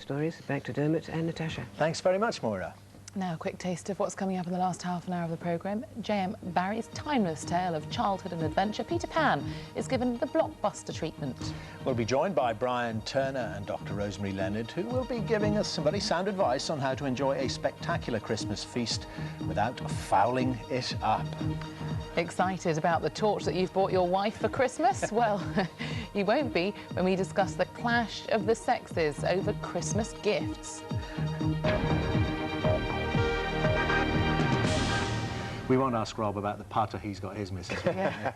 Stories. Back to Dermot and Natasha. Thanks very much, Moira. Now, a quick taste of what's coming up in the last half an hour of the programme. J.M. Barrie's timeless tale of childhood and adventure, Peter Pan, is given the blockbuster treatment. We'll be joined by Brian Turner and Dr. Rosemary Leonard, who will be giving us some very sound advice on how to enjoy a spectacular Christmas feast without fouling it up. Excited about the torch that you've bought your wife for Christmas? Well, you won't be when we discuss the clash of the sexes over Christmas gifts. We won't ask Rob about the putter he's got his missus. Yeah.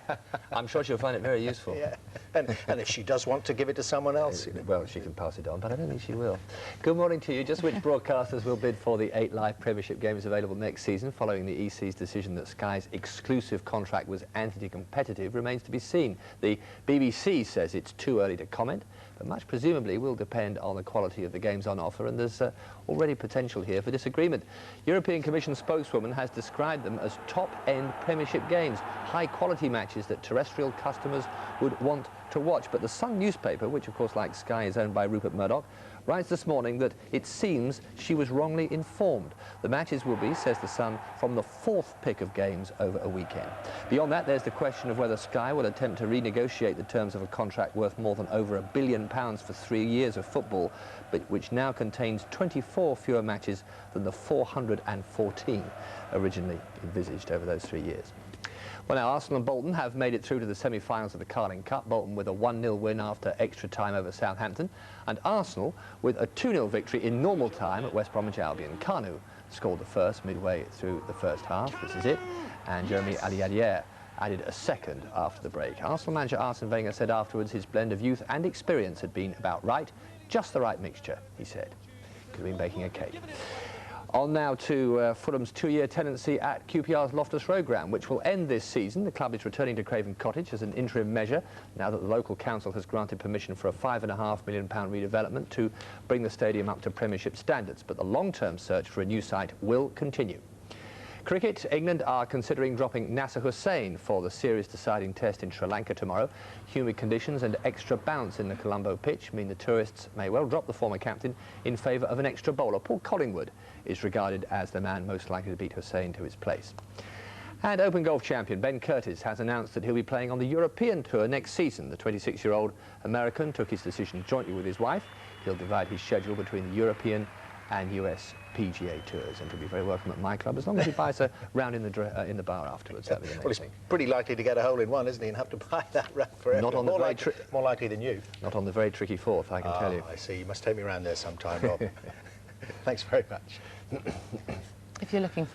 I'm sure she'll find it very useful. Yeah. And if she does want to give it to someone else, you know. Well, she can pass it on, but I don't think she will. Good morning to you. Just which broadcasters will bid for the 8 live Premiership games available next season following the EC's decision that Sky's exclusive contract was anti-competitive remains to be seen. The BBC says it's too early to comment, but much presumably will depend on the quality of the games on offer, and there's already potential here for disagreement. European Commission spokeswoman has described them as top-end Premiership games, high-quality matches that terrestrial customers would want to watch. But the Sun newspaper, which of course like Sky is owned by Rupert Murdoch, writes this morning that it seems she was wrongly informed. The matches will be, says the Sun, from the 4th pick of games over a weekend. Beyond that, there's the question of whether Sky will attempt to renegotiate the terms of a contract worth more than over £1 billion for 3 years of football, but which now contains 24 fewer matches than the 414 originally envisaged over those 3 years. Well, now, Arsenal and Bolton have made it through to the semi-finals of the Carling Cup, Bolton with a 1-0 win after extra time over Southampton, and Arsenal with a 2-0 victory in normal time at West Bromwich Albion. Kanu scored the first midway through the first half, this is it, and Jeremy Aliadier added a second after the break. Arsenal manager Arsene Wenger said afterwards his blend of youth and experience had been about right, just the right mixture, he said. Could have been baking a cake. On now to Fulham's 2-year tenancy at QPR's Loftus Road ground, which will end this season. The club is returning to Craven Cottage as an interim measure, now that the local council has granted permission for a £5.5 million redevelopment to bring the stadium up to Premiership standards. But the long-term search for a new site will continue. Cricket, England are considering dropping Nasser Hussain for the series deciding test in Sri Lanka tomorrow. Humid conditions and extra bounce in the Colombo pitch mean the tourists may well drop the former captain in favour of an extra bowler. Paul Collingwood is regarded as the man most likely to beat Hussain to his place. And Open Golf champion Ben Curtis has announced that he'll be playing on the European Tour next season. The 26-year-old American took his decision jointly with his wife. He'll divide his schedule between the European and US PGA Tours, and he'll be very welcome at my club as long as he buys a round in the bar afterwards. That'll be the next thing. Pretty likely to get a hole in one, isn't he, and have to buy that round for Not on the more likely than you. Not on the very tricky 4th, I can tell you. I see. You must take me around there sometime, Rob. Thanks very much. If you're looking for